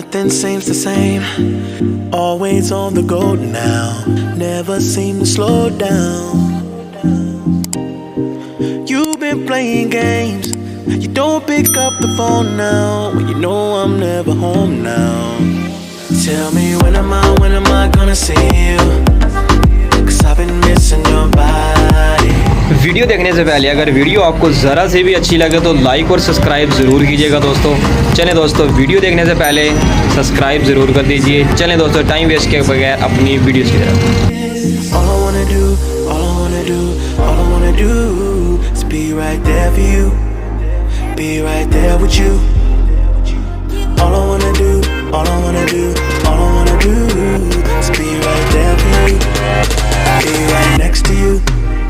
Nothing seems the same. Always on the go now. Never seem to slow down. You've been playing games. You don't pick up the phone now. When you know I'm never home now. Tell me when am I gonna see you? 'Cause I've been missing your body. Video देखने से पहले अगर video आपको ज़रा से भी अच्छी लगे तो लाइक और सब्सक्राइब ज़रूर कीजिएगा दोस्तों। चलें दोस्तों, वीडियो देखने से पहले सब्सक्राइब ज़रूर कर दीजिए। चलें दोस्तों, टाइम वेस्ट किए बगैर अपनी वीडियो की तरफ। All I wanna do, all I wanna do, all I wanna do is be right there for you, be right there with you. All I wanna do, all I wanna do, all I wanna do is be right there for you, be right next to you.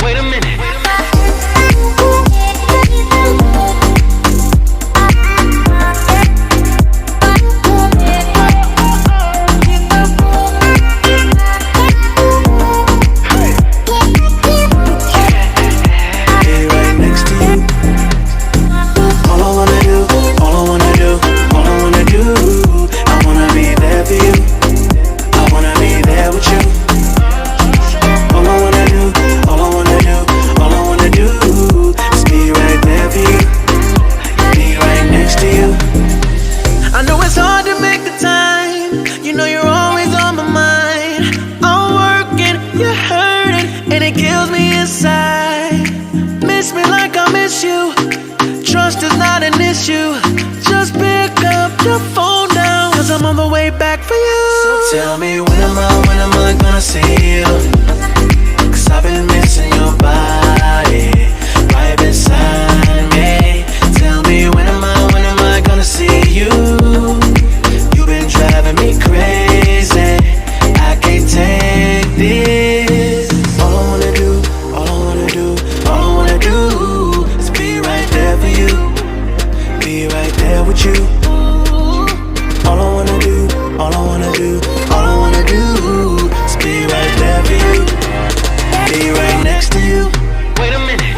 Wait a minute. Miss me like I miss you. Trust is not an issue. Just pick up your phone now, 'cause I'm on the way back for you. So tell me when am I gonna see you? 'Cause I've been missing your body right beside me. Tell me when am I gonna see you? You've been driving me crazy. I can't take this. All I wanna do, all I wanna do, all I wanna do is be right there for you, be right there with you. All I wanna do, all I wanna do, all I wanna do is be right there for you, be right next to you. Wait a minute.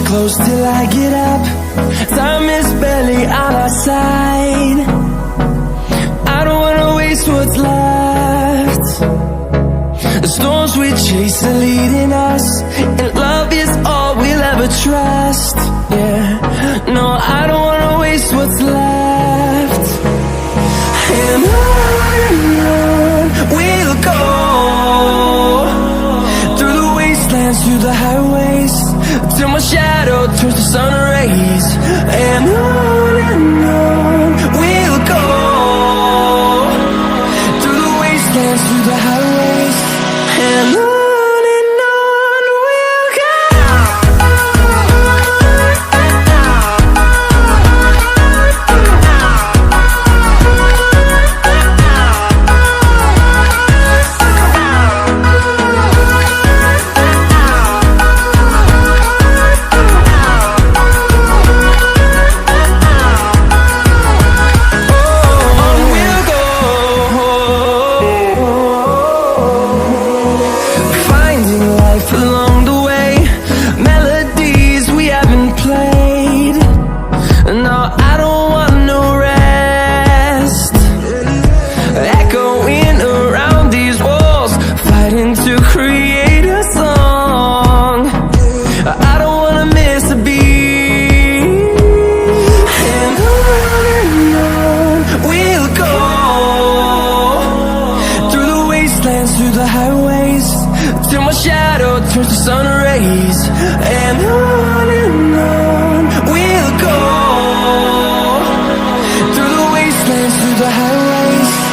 Close till I get up. Time is barely on our side. I don't wanna waste what's left. The storms we chase are leading us, and love is all we'll ever trust. Yeah, no, I don't wanna waste what's left. And on we'll go, through the wastelands, through the highways, till my shadow turns to sun rays. And on we'll go, through the wastelands, through the highways. And on we'll go. the highways.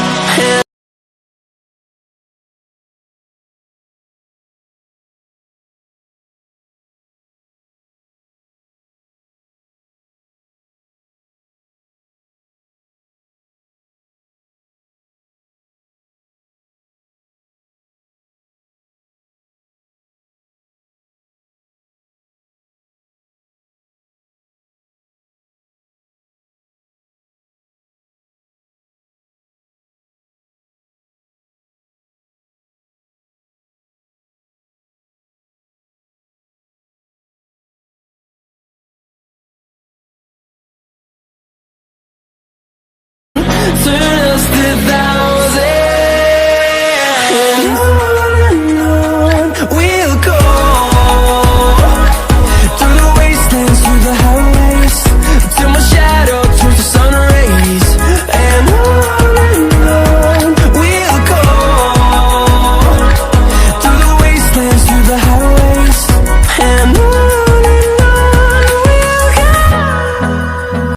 Turn us to that.